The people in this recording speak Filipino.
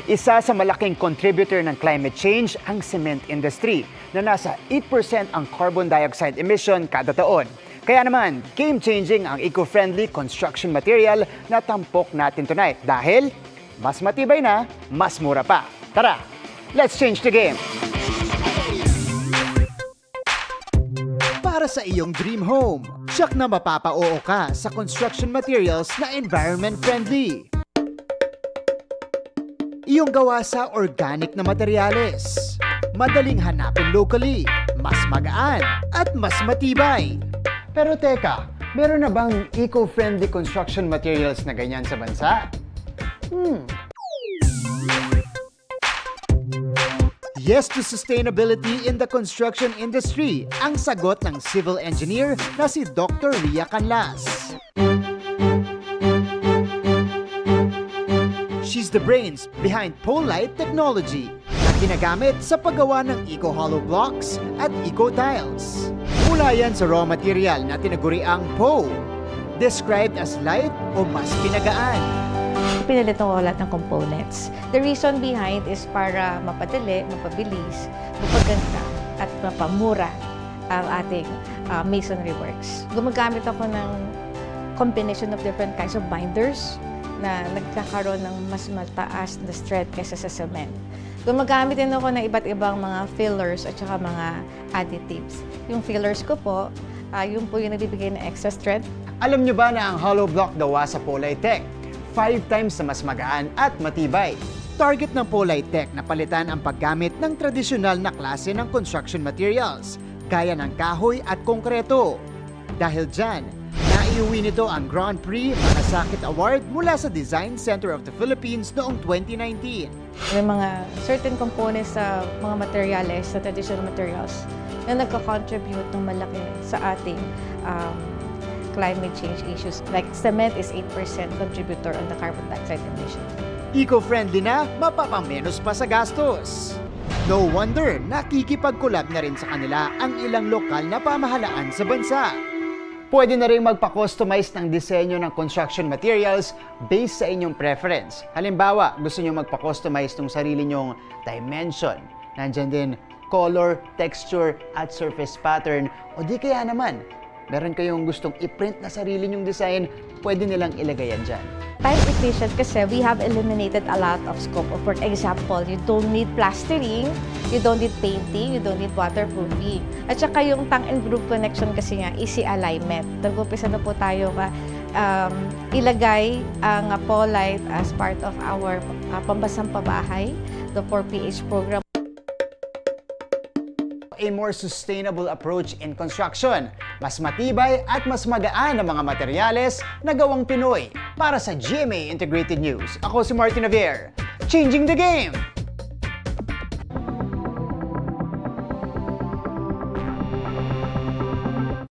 Isa sa malaking contributor ng climate change ang cement industry na nasa 8% ang carbon dioxide emission kada taon. Kaya naman, game-changing ang eco-friendly construction material na tampok natin tonight dahil mas matibay na, mas mura pa. Tara, let's change the game! Para sa iyong dream home, tiyak na mapapa-oo ka sa construction materials na environment-friendly. Iyong gawa sa organic na materyales. Madaling hanapin locally, mas magaan at mas matibay. Pero teka, meron na bang eco-friendly construction materials na ganyan sa bansa? Yes to sustainability in the construction industry, ang sagot ng civil engineer na si Dr. Ria Canlas. She's the brains behind Polite technology na ginagamit sa paggawa ng eco-hollow blocks at eco-tiles. Mula yan sa raw material na tinaguriang PO, described as light o mas pinagaan. Pinalitan ko lahat ng components. The reason behind is para mapadali, mapabilis, mapaganda at mapamura ang ating masonry works. Gumagamit ako ng combination of different kinds of binders na nagkakaroon ng mas mataas na strength kaysa sa cement. Gumagamit din ako ng iba't ibang mga fillers at saka mga additives. Yung fillers ko po, yun po yung nagbibigay ng extra strength. Alam nyo ba na ang hollow block gawa sa Politech 5 times na mas magaan at matibay? Target ng Politech na palitan ang paggamit ng tradisyonal na klase ng construction materials, gaya ng kahoy at konkreto. Dahil dyan, naiuwi nito ang Grand Prix Manasakit Award mula sa Design Center of the Philippines noong 2019. May mga certain components sa mga materials, sa traditional materials, na nagka-contribute ng malaki sa ating climate change issues. Like cement is 8% contributor on the carbon dioxide emission. Eco-friendly na, mapapamenos pa sa gastos. No wonder, nakikipag-collab na rin sa kanila ang ilang lokal na pamahalaan sa bansa. Pwede na rin magpa-customize ng disenyo ng construction materials based sa inyong preference. Halimbawa, gusto nyo magpa-customize ng sarili nyong dimension. Nandyan din color, texture, at surface pattern. O di kaya naman, meron kayong gustong i-print na sarili nyong design, pwede nilang ilagay yan dyan. Time efficient kasi we have eliminated a lot of scope of work. Example, you don't need plastering, you don't need painting, you don't need waterproofing. At saka yung tongue and groove connection kasi nga, easy alignment. Nag-umpisa na po tayo ilagay ang Polite as part of our pambasang pabahay, the 4PH program. A more sustainable approach in construction. Mas matibay at mas magaan ang mga materyales na gawang Pinoy. Para sa GMA Integrated News, ako si Martin Javier, changing the game!